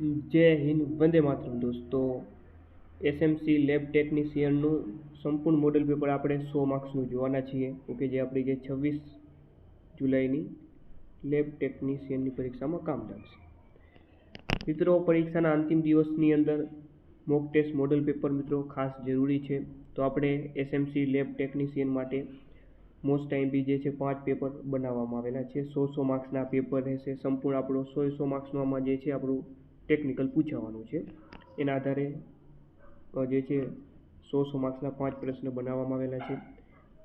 જય હિન્દ, વંદે માતરમ દોસ્તો. SMC lab ટેકનિશિયનનું સંપૂર્ણ મોડેલ પેપર આપણે 100 માર્ક્સનું જોવાના છીએ. ઓકે, જે આપણી જે 26 જુલાઈની લેબ ટેકનિશિયનની પરીક્ષામાં કામ લાગશે. મિત્રો, પરીક્ષાના અંતિમ દિવસની અંદર મોક ટેસ્ટ મોડેલ પેપર મિત્રો ખાસ જરૂરી છે. તો આપણે એસએમસી લેબ ટેકનિશિયન માટે મોસ્ટ ટાઈમ બી જે છે 5 પેપર બનાવવામાં આવેલા છે. 100 માર્ક્સના પેપર રહેશે. સંપૂર્ણ આપણો 100 માર્ક્સનો આમાં જે છે આપણું ટેકનિકલ પૂછાવાનું છે. એના આધારે જે છે 100 માર્ક્સના 5 પ્રશ્ન બનાવવામાં આવેલા છે.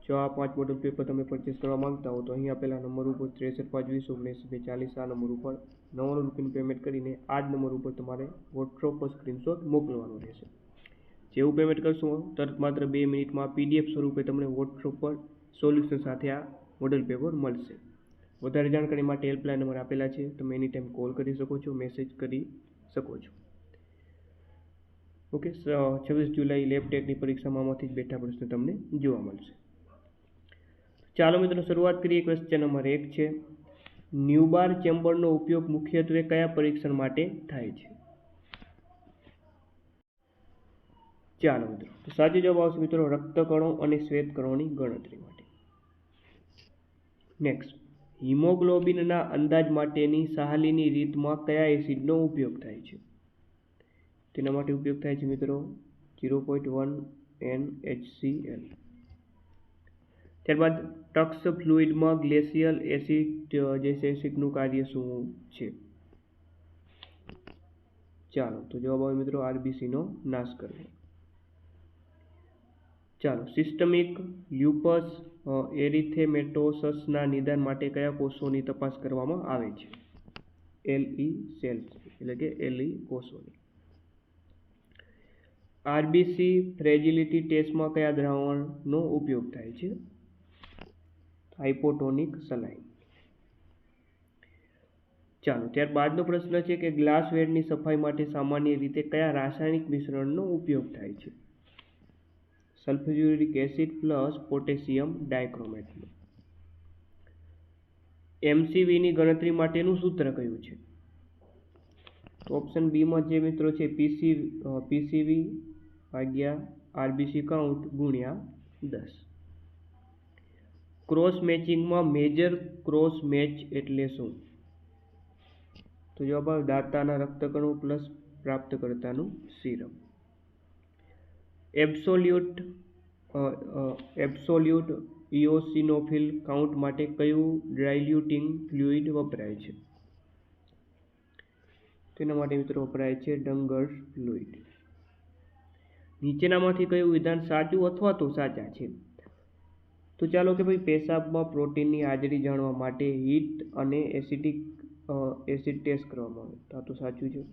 જો આ 5 મોડલ પેપર તમે પરચેસ કરવા માંગતા હો તો અહીં આપેલા નંબર ઉપર 63 5 20 19 42 આ નંબર ઉપર 99 રૂપિયાનું પેમેન્ટ કરીને આ જ નંબર ઉપર તમારે વોટ્સઅપ પર સ્ક્રીનશોટ મોકલવાનો રહેશે. જેવું પેમેન્ટ કરશો તરત માત્ર 2 મિનિટમાં PDF સ્વરૂપે તમને વોટ્સઅપ પર સોલ્યુશન સાથે આ મોડલ પેપર મળશે. વધારે જાણકારી માટે હેલ્પલાઇન નંબર આપેલા છે. તમે એની ટાઈમ કોલ કરી શકો છો, મેસેજ કરી શકો છો. ઓકે, 26 જુલાઈ લેબ ટેકની પરીક્ષામાં આમાંથી જ બેઠા પ્રશ્ન તમને જોવા મળશે. ચાલો મિત્રો, શરૂઆત કરીએ. ક્વેશ્ચન નંબર 1 છે, ન્યુબાર ચેમ્બરનો ઉપયોગ મુખ્યત્વે કયા પરીક્ષણ માટે થાય છે? ચાલો મિત્રો, તો સાચો જવાબ આવશે મિત્રો રક્તકણો અને શ્વેતકણોની ગણતરી માટે. નેક્સ્ટ, હિમોગ્લોબિનના અંદાજ માટેની સાહલીની રીતમાં કયા એસિડનો ઉપયોગ થાય છે? તેના માટે ઉપયોગ થાય છે મિત્રો 0.1 NHCl. ત્યારબાદ ટક્સ ફ્લુઇડમાં ગ્લેશિયલ એસિડ જે છે એસિડનું કાર્ય શું છે? ચાલો, તો જવાબ આવે મિત્રો RBCનો નાશ કરવો. ચાલો, સિસ્ટમિક લ્યુપસ એરિથેમેટોસસના નિદાન માટે કયા કોષોની તપાસ કરવામાં આવે છે? LE સેલ્સ એટલે કે LE કોષોની. RBC ફ્રેજિલિટી ટેસ્ટમાં કયા દ્રાવણનો ઉપયોગ થાય છે? હાઇપોટોનિક સલાઇન. ચાલો, ત્યારબાદનો પ્રશ્ન છે કે ગ્લાસવેરની સફાઈ માટે સામાન્ય રીતે કયા રાસાયણિક મિશ્રણનો ઉપયોગ થાય છે? સલ્ફ્યુરિક એસિડ પ્લસ પોટેશિયમ ડાયક્રોમેટનો. MCVની ગણતરી માટેનું સૂત્ર કયું છે? તો ઓપ્શન બીમાં જે મિત્રો છે PCV ભાગ્યા RBC કાઉન્ટ ગુણ્યા 10. ક્રોસ મેચિંગમાં મેજર ક્રોસ મેચ એટલે શું? તો જવાબ આવે દાતાના રક્તકણો પ્લસ પ્રાપ્તકર્તાનું સીરમ. એબ્સોલ્યુટ ઇઓસિનોફિલ કાઉન્ટ માટે કયું ડાયલ્યુટિંગ ફ્લુઇડ વપરાય છે? તેના માટે મિત્રો વપરાય છે ડંગર્સ ફ્લુઇડ. નીચેનામાંથી કયું વિધાન સાચું અથવા તો સાચા છે? તો ચાલો કે ભાઈ, પેશાબમાં પ્રોટીનની હાજરી જાણવા માટે હીટ અને એસિડ ટેસ્ટ કરવામાં આવે. તો આ તો સાચું છે.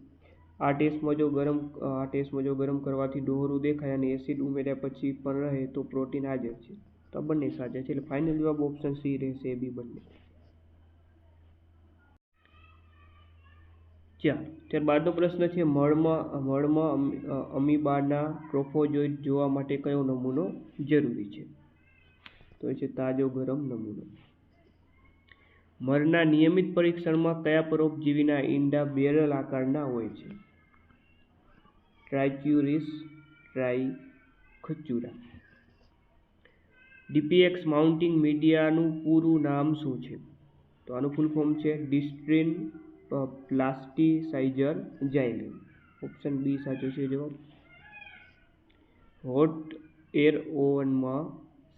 આ ટેસ્ટમાં જો ગરમ કરવાથી ડોહરું દેખાય અને એસિડ ઉમેર્યા પછી પણ રહે તો પ્રોટીન હાજર છે. તો આ બંને સાચા છે. એટલે ફાઇનલ જવાબ ઓપ્શન સી રહેશે, એ બી બંને. ચાલો, ત્યારબાદનો પ્રશ્ન છે, મળમાં અમીબાના ટ્રોફોઝોઇડ જોવા માટે કયો નમૂનો જરૂરી છે? તો એ છે તાજો ગરમ નમૂનો. મરના નિયમિત પરીક્ષણમાં કયા પરોપજીવીના ઈંડા બેરલ આકારના હોય છે? ટ્રાઇચ્યુરિસ ટ્રાઇખચુરા. DPX માઉન્ટિંગ મીડિયાનું પૂરું નામ શું છે? તો આનું ફૂલ ફોર્મ છે ડિસ્ટ્રિન પ્લાસ્ટિસાઇઝર ઝાઇલેમ. ઓપ્શન બી સાચો છે જવાબ. હોટ એર ઓવનમાં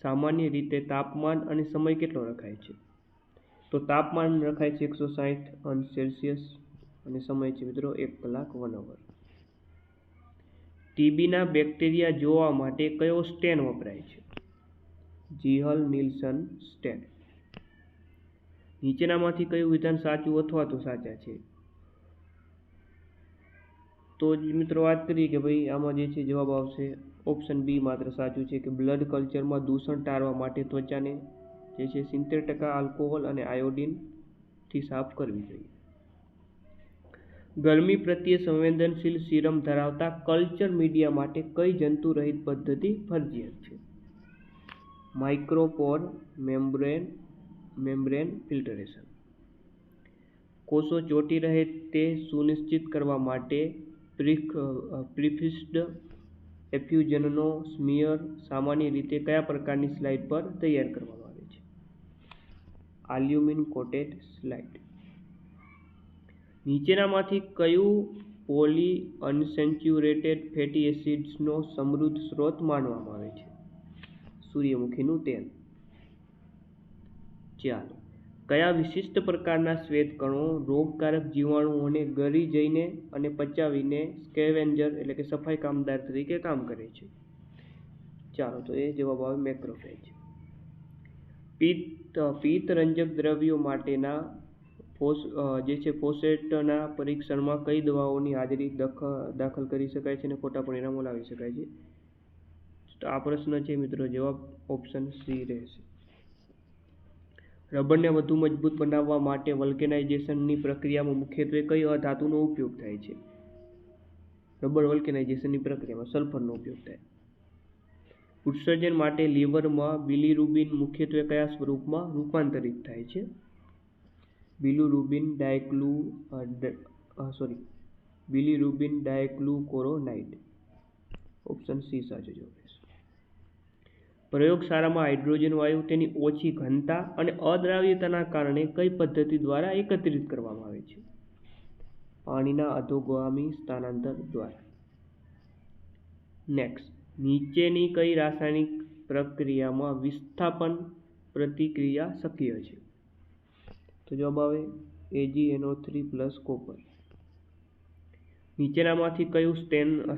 સામાન્ય રીતે તાપમાન અને સમય કેટલો રખાય છે? તો તાપમાન રખાય છે 160°C અને સમય છે મિત્રો 1 કલાક 1 અવર. TBના બેક્ટેરિયા જોવા માટે કયો સ્ટેન વપરાય છે? જીહલ નિલ્સન સ્ટેન. નીચેનામાંથી કયું વિધાન સાચું અથવા તો સાચા છે? તો મિત્રો વાત કરીએ કે ભાઈ આમાં જે છે જવાબ આવશે ઓપ્શન બી માત્ર સાચું છે કે બ્લડ કલ્ચરમાં દૂષણ ટાળવા માટે ત્વચાને જે છે 70% આલ્કોહોલ અને આયોડિનથી સાફ કરવી જોઈએ. ગરમી પ્રત્યે સંવેદનશીલ સીરમ ધરાવતા કલ્ચર મીડિયા માટે કઈ જંતુરહિત પદ્ધતિ ફરજિયાત છે? માઇક્રોપોર મેમ્બ્રેન ફિલ્ટરેશન. કોષો ચોંટી રહે તે સુનિશ્ચિત કરવા માટે પ્રીફિક્સ્ડ એફ્યુઝનનો સ્મિયર સામાન્ય રીતે કયા પ્રકારની સ્લાઇડ પર તૈયાર કરવામાં આવે છે? આલ્યુમિન કોટેડ સ્લાઇડ. નીચેનામાંથી કયું પોલી અનસેચ્યુરેટેડ ફેટી એસિડ્સનો સમૃદ્ધ સ્ત્રોત માનવામાં આવે છે? સૂર્યમુખીનું તેલ. ચાલો, કયા વિશિષ્ટ પ્રકારના શ્વેતકણો રોગકારક જીવાણુઓને ગળી જઈને અને પચાવીને સ્કેવેન્જર એટલે કે સફાઈ કામદાર તરીકે કામ કરે છે? ચાલો, તો એ જવાબ આવે મેક્રોફેજ. પિત્તરંજક દ્રવ્યો માટેના જે છે ફોસ્ફેટના પરીક્ષણમાં કઈ દવાઓની હાજરી દાખલ કરી શકાય છે અને ખોટા પરિણામો લાવી શકાય છે? તો આ પ્રશ્ન છે મિત્રો, જવાબ ઓપ્શન સી રહેશે. રબરને વધુ મજબૂત બનાવવા માટે વલ્કેનાઇઝેશનની પ્રક્રિયામાં મુખ્યત્વે કઈ અધાતુનો ઉપયોગ થાય છે? રબર વલ્કેનાઇઝેશનની પ્રક્રિયામાં સલ્ફરનો ઉપયોગ થાય. ઉત્સર્જન માટે લીવરમાં બિલિરુબિન મુખ્યત્વે કયા સ્વરૂપમાં રૂપાંતરિત થાય છે? બિલિરુબિન ડાયગ્લુકોરોનાઇડ. ઓપ્શન સી સાચો જવાબ રહેશે. પ્રયોગશાળામાં હાઇડ્રોજન વાયુ તેની ઓછી ઘનતા અને અદ્રાવ્યતાના કારણે કઈ પદ્ધતિ દ્વારા એકત્રિત કરવામાં આવે છે? પાણીના અધોગામી સ્થાનાંતર દ્વારા. નેક્સ્ટ, નીચેની કઈ રાસાયણિક પ્રક્રિયામાં વિસ્થાપન પ્રતિક્રિયા શક્ય છે? તો જવાબ આવે AgNO3+ કોપર. નીચેનામાંથી કયું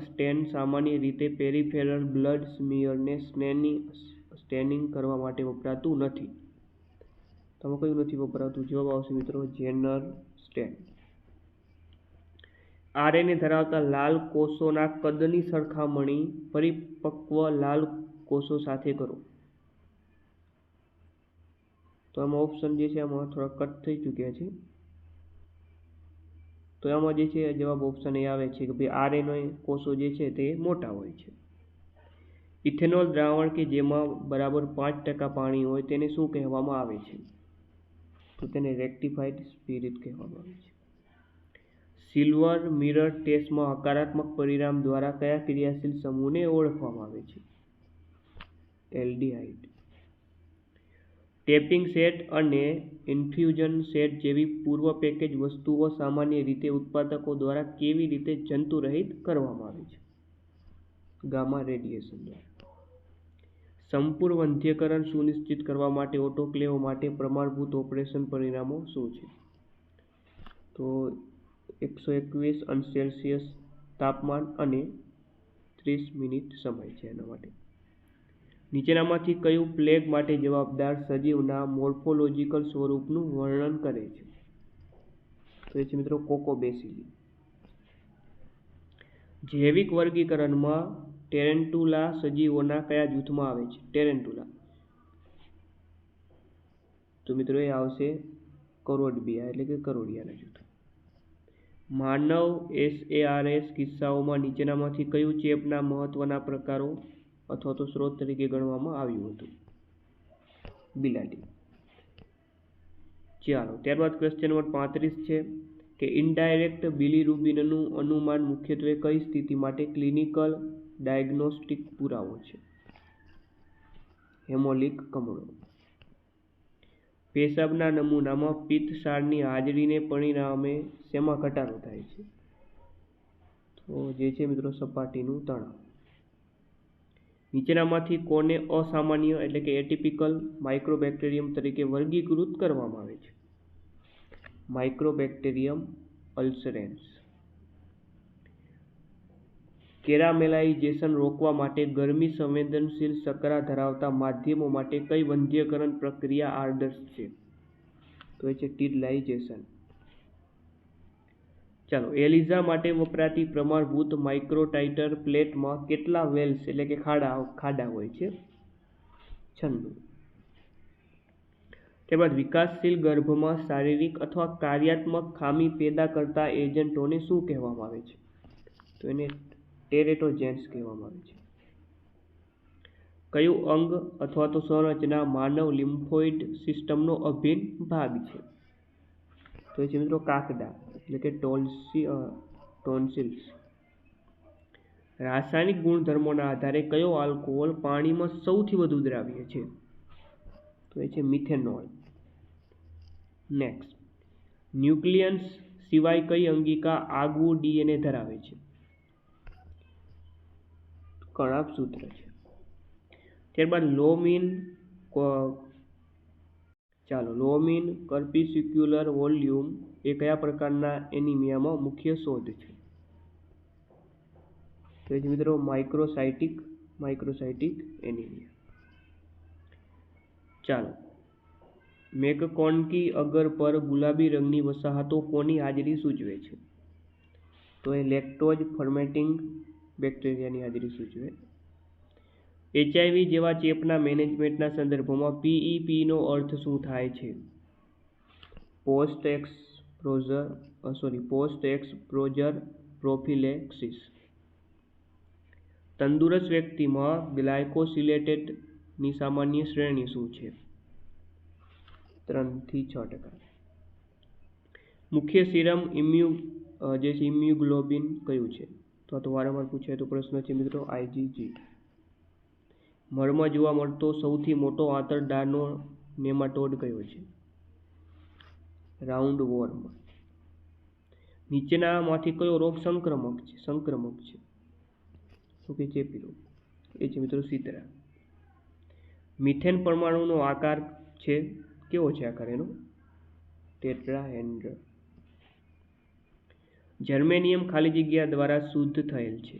સ્ટેન સામાન્ય રીતે પેરિફેરલ બ્લડ સ્મિયરને સ્ટેનિંગ કરવા માટે વપરાતું નથી? તમે કયું નથી વપરાતું? જવાબ આવશે મિત્રો જેનર સ્ટેન. RNA ધરાવતા લાલ કોષોના કદની સરખામણી પરિપક્વ લાલ કોષો સાથે કરો. તો આમાં ઓપ્શન જે છે આમાં થોડા કટ થઈ ચૂક્યા છે. તો આમાં જે છે જવાબ ઓપ્શન એ આવે છે કે ભાઈ RNA કોષો જે છે તે મોટા હોય છે. ઇથેનોલ દ્રાવણ કે જેમાં બરાબર 5% પાણી હોય તેને શું કહેવામાં આવે છે? તો તેને રેક્ટિફાઈડ સ્પિરિટ કહેવામાં આવે છે. સિલ્વર મિરર ટેસ્ટમાં હકારાત્મક પરિણામ દ્વારા કયા ક્રિયાશીલ સમૂહને ઓળખવામાં આવે છે? એલ્ડિહાઇડ. ટેપિંગ સેટ અને ઇન્ફ્યુઝન સેટ જેવી પૂર્વ પેકેજ વસ્તુઓ સામાન્ય રીતે ઉત્પાદકો દ્વારા કેવી રીતે જંતુરહિત કરવામાં આવે છે? ગામા રેડિયેશન દ્વારા. સંપૂર્ણ વંધ્યકરણ સુનિશ્ચિત કરવા માટે ઓટોક્લેવ માટે પ્રમાણભૂત ઓપરેશન પરિણામો શું છે? તો 121 °C તાપમાન અને 30 મિનિટ સમય છે એના માટે. નીચેનામાંથી કયું પ્લેગ માટે જવાબદાર સજીવના મોર્ફોલોજિકલ સ્વરૂપનું વર્ણન કરે છે? તો એ છે મિત્રો કોકોબેસિલી. જૈવિક વર્ગીકરણમાં ટેરેન્ટુલા સજીવોના કયા જૂથમાં આવે છે? ટેરેન્ટુલા. તો મિત્રો એ આવશે કરોડબિયા એટલે કે કરોડિયાના જૂથ. માનવ SARS કિસ્સાઓમાં નીચેનામાંથી કયું ચેપના મહત્વના પ્રકારો અથવા તો સ્ત્રોત તરીકે ગણવામાં આવ્યું હતું? બિલાડી. ચાલો, ત્યારબાદ ક્વેશ્ચન નંબર 35 છે કે ઇનડાયરેક્ટ બિલિરુબિનનું અનુમાન મુખ્યત્વે કઈ સ્થિતિ માટે ક્લિનિકલ ડાયગ્નોસ્ટિક પુરાવો છે? હેમોલિક કમળો. પેશાબના નમૂનામાં પિત્તક્ષારની હાજરીને પરિણામે શેમાં ઘટાડો થાય છે? તો જે છે મિત્રો સપાટીનું તણાવ. નીચેનામાંથી કોને અસામાન્ય એટલે કે એટિપિકલ માઇક્રોબેક્ટેરિયમ તરીકે વર્ગીકૃત કરવામાં આવે છે? માઇક્રોબેક્ટેરિયમ અલ્સરેન્સ. કેરામેલાઇઝેશન રોકવા માટે ગરમી સંવેદનશીલ શકરા ધરાવતા માધ્યમો માટે કઈ વંધ્યકરણ પ્રક્રિયા આદર્શ છે? તો એ છે ટીડલાઇઝેશન. ચાલો, એલિઝા માટે વપરાતી પ્રમાણભૂત માઇક્રોટાઇટર પ્લેટમાં કેટલા વેલ્સ એટલે કે ખાડા હોય છે? 96. ત્યારબાદ વિકાસશીલ ગર્ભમાં શારીરિક અથવા કાર્યાત્મક ખામી પેદા કરતા એજન્ટોને શું કહેવામાં આવે છે? તો એને ટેરેટોજેન્સ કહેવામાં આવે છે. કયું અંગ અથવા તો સંરચના માનવ લિમ્ફોઇડ સિસ્ટમનો અભિન્ન ભાગ છે? તો એ છે મિત્રો કાકડા એટલે કે ટોન્સિલ્સ. રાસાયણિક ગુણધર્મોના આધારે કયો આલ્કોહોલ પાણીમાં સૌથી વધુ દ્રાવ્ય છે? તો એ છે મિથેનોલ. નેક્સ્ટ, ન્યુક્લિયસ સિવાય કઈ અંગિકા આગવું ડીએનએ ધરાવે છે? કણાભસૂત્ર છે. ત્યારબાદ લોમિન કર્પિસિક્યુલર વોલ્યુમ એ કયા પ્રકારના એનિમિયામાં મુખ્ય શોધ છે? તો એ છે મિત્રો માઇક્રોસાઇટિક એનિમિયા. ચાલો, મેકકોન્કી અગર પર ગુલાબી રંગની વસાહતો કોની હાજરી સૂચવે છે? તો એ લેક્ટોઝ ફર્મેન્ટિંગ બેક્ટેરિયાની હાજરી સૂચવે. HIV જેવા ચેપના મેનેજમેન્ટના સંદર્ભમાં PEPનો અર્થ શું થાય છે? Post exposure prophylaxis. તંદુરસ્ત વ્યક્તિમાં ગ્લાયકોસિલેટની સામાન્ય શ્રેણી શું છે? 3 થી 6%. મુખ્ય સીરમ ઇમ્યુગ્લોબિન કયું છે? તો વારંવાર પૂછાતો પ્રશ્ન છે મિત્રો, IgG. મળમાં જોવા મળતો સૌથી મોટો આંતરડાનો નેમાટોડ કયો છે? Round warm. નીચેનામાંથી કયો રોગ સંક્રમક છે? તો કે ચેપી રોગ. એ છે મિત્રો શીતળા. મિથેન પરમાણુનો આકાર છે, કેવો છે આકાર એનો? ટેટ્રાહેડ્રલ. જર્મેનિયમ ખાલી જગ્યા દ્વારા શુદ્ધ થયેલ છે?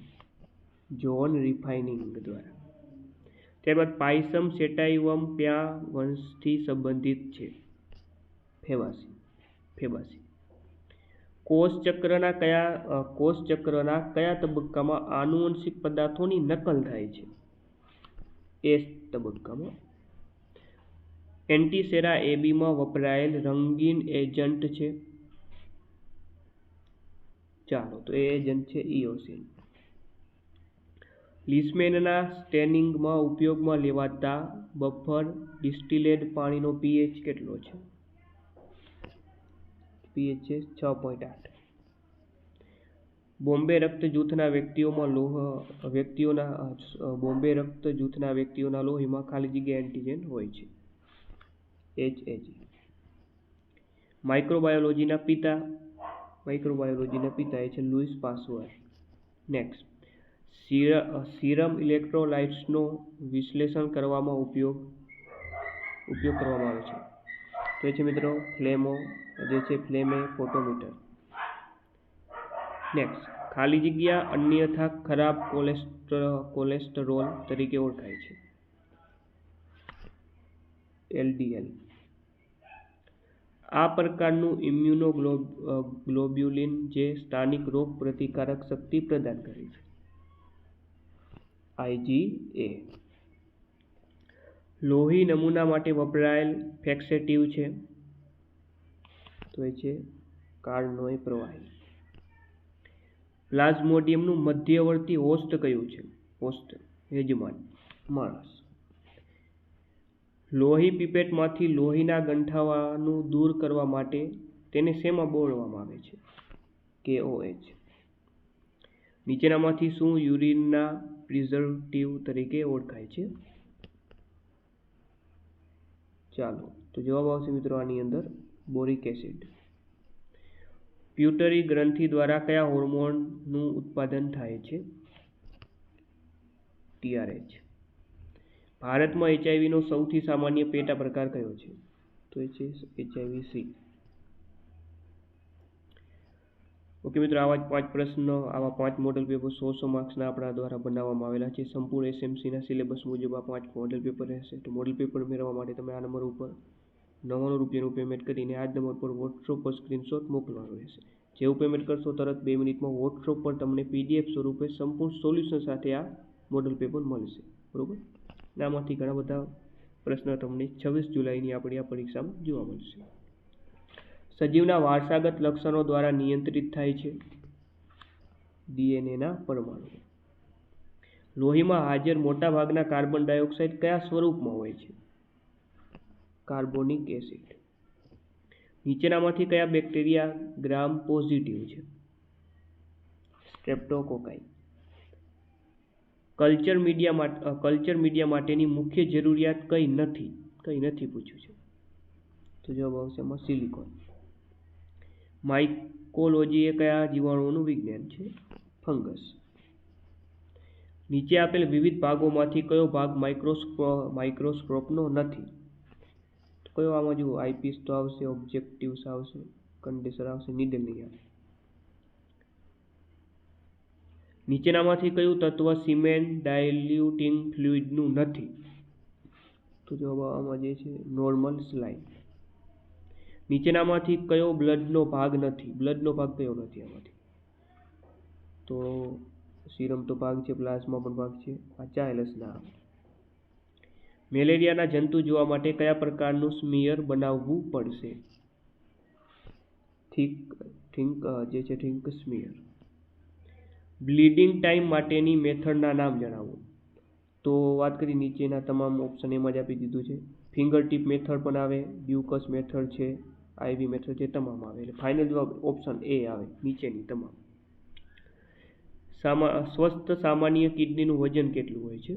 જોન રિફાઇનિંગ દ્વારા. ત્યારબાદ પાયસમ સેટાઇવમ કયા વંશથી સંબંધિત છે? ફેબાસી. કોષચક્રના કયા તબક્કામાં આનુવંશિક પદાર્થોની નકલ થાય છે? S તબક્કામાં. એન્ટિસેરા એબીમાં વપરાયેલ રંગીન એજન્ટ છે? ચાલો, તો એ એજન્ટ છે ઇઓસિન. લિસ્મેનના સ્ટેનિંગમાં ઉપયોગમાં લેવાતા બફર ડિસ્ટિલેડ પાણીનો pH કેટલો છે? pH છે 6.8. બોમ્બે રક્ત જૂથના વ્યક્તિઓના લોહીમાં ખાલી જગ્યા એન્ટીજન હોય છે? HAG. માઇક્રોબાયોલોજીના પિતા એ છે લુઈસ પાસ્ચર. નેક્સ્ટ, સીરમ ઇલેક્ટ્રોલાઇટ્સનો વિશ્લેષણ કરવામાં ઉપયોગ કરવામાં આવે છે? તો એ છે મિત્રો ફ્લેમે ફોટોમીટર. નેક્સ્ટ, ખાલી જગ્યા અન્યથા ખરાબ કોલેસ્ટરોલ તરીકે ઓળખાય છે? LDL. આ પ્રકારનું ઇમ્યુનોગ્લોબ્યુલિન જે સ્થાનિક રોગ પ્રતિકારક શક્તિ પ્રદાન કરે છે? IgA. લોહી નમૂના માટે વપરાયેલ ફેક્સેટિવ છે? તો એ છે કાર્નોય પ્રવાહી. પ્લાઝ્મોડિયમનું મધ્યવર્તી હોસ્ટ કયું છે? યજમાન માણસ. લોહી પીપેટમાંથી લોહીના ગંઠાવાનું દૂર કરવા માટે તેને શેમાં બોળવામાં આવે છે? KOH. નીચેનામાંથી શું યુરિનના પ્રિઝર્વેટિવ તરીકે ઓળખાય છે? ચાલો, તો જવાબ આવશે મિત્રો આની અંદર બોરિક એસિડ. પ્યુટરી ગ્રંથિ દ્વારા કયા હોર્મોનનું ઉત્પાદન થાય છે? TRH. ભારતમાં HIVનો સૌથી સામાન્ય પેટા પ્રકાર કયો છે? તો એ છે HIV-C. ઓકે મિત્રો, આવા 5 પ્રશ્ન, આવા 5 મોડલ પેપર 100 માર્ક્સના આપણા દ્વારા બનાવવામાં આવેલા છે. સંપૂર્ણ SMCના સિલેબસ મુજબ આ 5 મોડલ પેપર રહેશે. તો મોડલ પેપર મેળવવા માટે તમે આ નંબર ઉપર 99 રૂપિયાનું પેમેન્ટ કરીને આ જ નંબર પર વોટ્સઅપ પર સ્ક્રીનશોટ મોકલવાનું રહેશે. જેવું પેમેન્ટ કરશો તરત 2 મિનિટમાં વોટ્સઅપ પર તમને PDF સ્વરૂપે સંપૂર્ણ સોલ્યુશન સાથે આ મોડલ પેપર મળશે. બરોબર? આમાંથી ઘણા બધા પ્રશ્ન તમને 26 જુલાઈની આપણી આ પરીક્ષામાં જોવા મળશે. સજીવના વારસાગત લક્ષણો દ્વારા નિયંત્રિત થાય છે? DNAના પરમાણુ. લોહીમાં હાજર મોટાભાગના કાર્બન ડાયોક્સાઇડ કયા સ્વરૂપમાં હોય છે? Carbonic acid. નીચેનામાંથી કયા બેક્ટેરિયા ગ્રામ પોઝિટિવ છે? સ્ટ્રેપ્ટોકોકાઈ. કલ્ચર મીડિયા માટેની મુખ્ય જરૂરિયાત કઈ નથી પૂછ્યું છે, તો જવાબ આવશે એમાં સિલિકોન. માઇકોલોજી એ કયા જીવાણુઓનું વિજ્ઞાન છે? ફંગસ. નીચે આપેલ વિવિધ ભાગોમાંથી કયો ભાગ માઇક્રોસ્કોપનો નથી? કયો આમાં જુઓ, આઈપીસ તો આવશે, ઓબ્જેક્ટિવ્સ આવશે, કન્ડેન્સર આવશે, નીડલ નહીં આવે. નીચેનામાંથી કયું તત્વ સિમેન્ટ ડાયલ્યુટિંગ ફ્લુઇડનું નથી? તો જવાબ આમાં જે છે નોર્મલ સ્લાઇમ. નીચેનામાંથી કયો બ્લડનો ભાગ નથી? બ્લડનો ભાગ કયો નથી આમાંથી? તો સીરમ તો ભાગ છે, પ્લાઝમા પણ ભાગ છે, આ ચાઇલ્ડ્સ ના આવે. મેલેરિયાના જંતુ જોવા માટે કયા પ્રકારનું સ્મિયર બનાવવું પડશે? Think smear. બ્લીડિંગ ટાઈમ માટેની મેથડના નામ જણાવો. તો વાત કરી નીચેના તમામ ઓપ્શન એમાં જ આપી દીધું છે. ફિંગર ટીપ મેથડ પણ આવે, બ્યુકસ મેથડ છે, આઈવી મેથડ છે, તમામ આવે. એટલે ફાઇનલ જવાબ ઓપ્શન એ આવે, નીચેની તમામ. સ્વસ્થ સામાન્ય કિડનીનું વજન કેટલું હોય છે?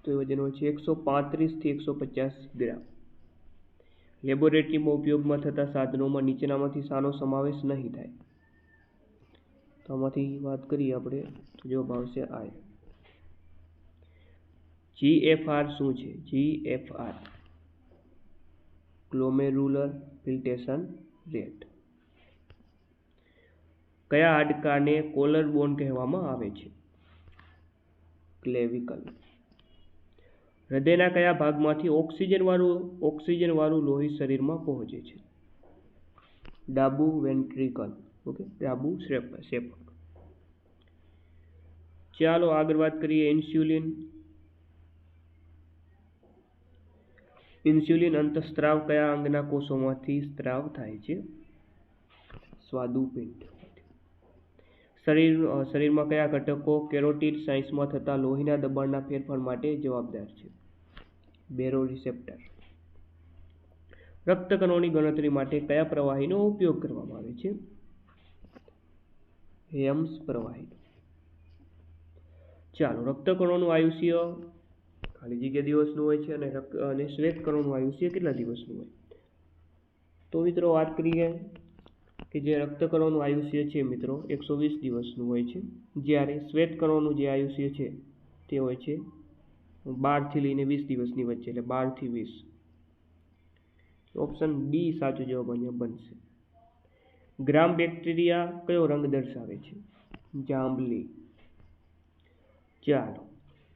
તો એ વજન હોય છે 135 થી 150 ગ્રામ. લેબોરેટરીમાં ઉપયોગમાં થતા સાધનોમાં નીચેનામાંથી શાનો સમાવેશ નહીં થાય? તો આમાંથી વાત કરીએ આપણે તો જવાબ આવશે આ. GFR શું છે? GFR glomerular filtration rate. કયા હાડકાને કોલર બોન કહેવામાં આવે છે? ક્લેવિકલ. હૃદયના કયા ભાગમાંથી ઓક્સિજન વાળું લોહી શરીરમાં પહોંચે છે? ડાબું વેન્ટ્રિકલ. ઓકે, ડાબું ક્ષેપક. ચાલો આગળ વાત કરીએ ઇન્સ્યુલિન અંતઃસ્ત્રાવ કયા અંગના કોષોમાંથી સ્ત્રાવ થાય છે? સ્વાદુપિંડ. શરીરમાં કયા ઘટકો કેરોટીડ સાયન્સમાં થતા લોહીના દબાણના ફેરફાર માટે જવાબદાર છે? બેરોરિસેપ્ટર. રક્તકણોની ગણતરી માટે કયા પ્રવાહીનો ઉપયોગ કરવામાં આવે છે? હેમ્સ પ્રવાહી. ચાલો, રક્તકણોનું આયુષ્ય ખાલી જગ્યા દિવસનું હોય છે અને શ્વેતકણોનું આયુષ્ય કેટલા દિવસનું હોય? તો મિત્રો વાત કરીએ કે જે રક્તકણોનું આયુષ્ય છે મિત્રો 120 દિવસનું હોય છે, જ્યારે શ્વેતકણોનું જે આયુષ્ય છે તે હોય છે 12 થી લઈને 20 દિવસની વચ્ચે, એટલે 12 થી 20. ઓપ્શન ડી સાચો જવાબ અહીંયા બનશે. ગ્રામ બેક્ટેરિયા કયો રંગ દર્શાવે છે? જાંબલી. ચાલો,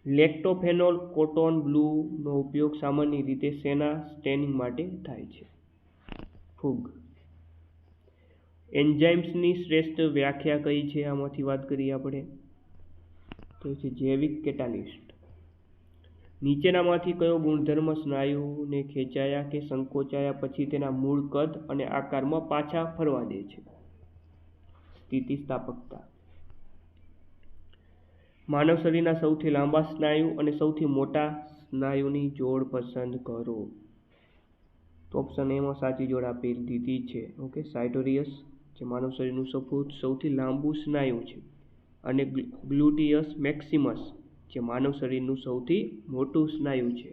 લેક્ટોફેનોલ કોટન બ્લૂનો ઉપયોગ સામાન્ય રીતે શેના સ્ટેનિંગ માટે થાય છે? ફૂગ. એન્ઝાઇમ્સની શ્રેષ્ઠ વ્યાખ્યા કઈ છે? આમાંથી વાત કરીએ આપણે તો છે જૈવિક કેટાલિસ્ટ. નીચેનામાંથી કયો ગુણધર્મ સ્નાયુને ખેંચાયા કે સંકોચાયા પછી તેના મૂળ કદ અને આકારમાં પાછા ફરવા દે છે? સ્થિતિસ્થાપકતા. માનવ શરીરના સૌથી લાંબા સ્નાયુ અને સૌથી મોટા સ્નાયુની જોડ પસંદ કરો. તો ઓપ્શન એમાં સાચી જોડ આપી દીધી છે. ઓકે, સાયટોરિયસ જે માનવ શરીરનું સૌથી લાંબુ સ્નાયુ છે, અને ગ્લુટિયસ મેક્સિમસ જે માનવ શરીરનું સૌથી મોટું સ્નાયુ છે.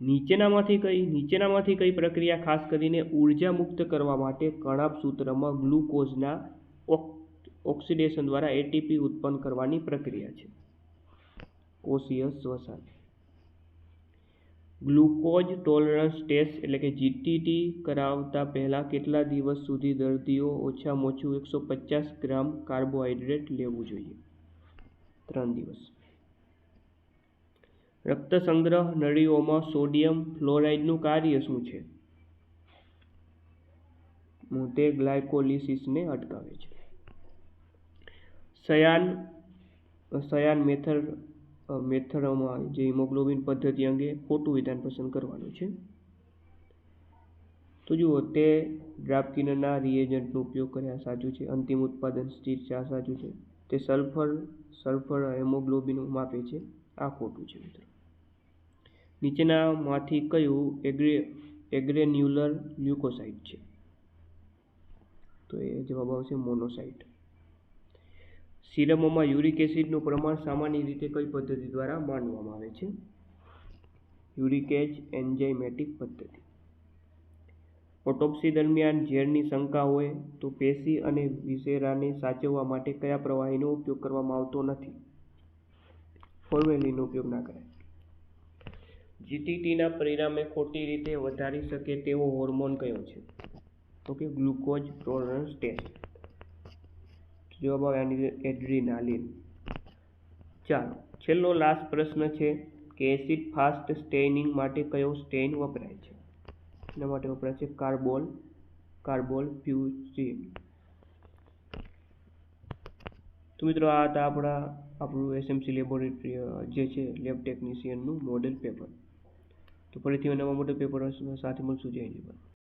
નીચેનામાંથી કઈ પ્રક્રિયા ખાસ કરીને ઉર્જા મુક્ત કરવા માટે કણાભ સૂત્રમાં ગ્લુકોઝના ઓક્સિડેશન દ્વારા એટીપી ઉત્પન્ન કરવાની પ્રક્રિયા છે? કોષીય શ્વસન. ગ્લુકોઝ ટોલરન્સ ટેસ્ટ એટલે કે જીટીટી કરાવતા પહેલા કેટલા દિવસ સુધી દર્દીઓ ઓછામાં ઓછું 150 ગ્રામ કાર્બોહાઈડ્રેટ લેવું જોઈએ? 3 દિવસ. રક્ત સંગ્રહ નળીઓમાં સોડિયમ ફ્લોરાઇડનું કાર્ય શું છે? તે ગ્લાયકોલિસિસને અટકાવે છે. શયાન મેથડમાં જે હિમોગ્લોબિન પદ્ધતિ અંગે ખોટું વિધાન પસંદ કરવાનું છે. તો જુઓ, તે ડ્રાફ્કિનના રિએજન્ટનો ઉપયોગ કર્યા સાચું છે. અંતિમ ઉત્પાદન સ્થિર છે, આ સાચું છે. તે સલ્ફર હિમોગ્લોબિન માપે છે, આ ખોટું છે મિત્રો. નીચેનામાંથી કયું એગ્રેન્યુલર લ્યુકોસાઇટ છે, તો એ જવાબ આવશે મોનોસાઇટ. સિરમોમાં યુરિક એસિડનું પ્રમાણ સામાન્ય રીતે કઈ પદ્ધતિ દ્વારા માપવામાં આવે છે? યુરિકેજ એન્ઝાઇમેટિક પદ્ધતિ. ઓટોપ્સી દરમિયાન ઝેરની શંકા હોય તો પેશી અને વિસેરાને સાચવવા માટે કયા પ્રવાહીનો ઉપયોગ કરવામાં આવતો નથી? ફોર્મેલિનનો ઉપયોગ ના કરાય. જીટીટીના પરિણામે ખોટી રીતે વધારી શકે તેવો હોર્મોન કયો છે? Okay, glucose tolerance test. જવાબ આવે આની એડ્રીનાલિન. ચાલો, છેલ્લો લાસ્ટ પ્રશ્ન છે કે એસિડ ફાસ્ટ સ્ટેઇનિંગ માટે કયો સ્ટેઇન વપરાય છે? એના માટે વપરાય છે કાર્બોલ ફ્યુઝિન. તો મિત્રો આ હતા આપણું એસએમસી લેબોરેટરી જે છે લેબ ટેકનિશિયનનું મોડેલ પેપર. તો ફરીથી નવા મોડેલ પેપર સાથે મળશું. જય હિન્દ.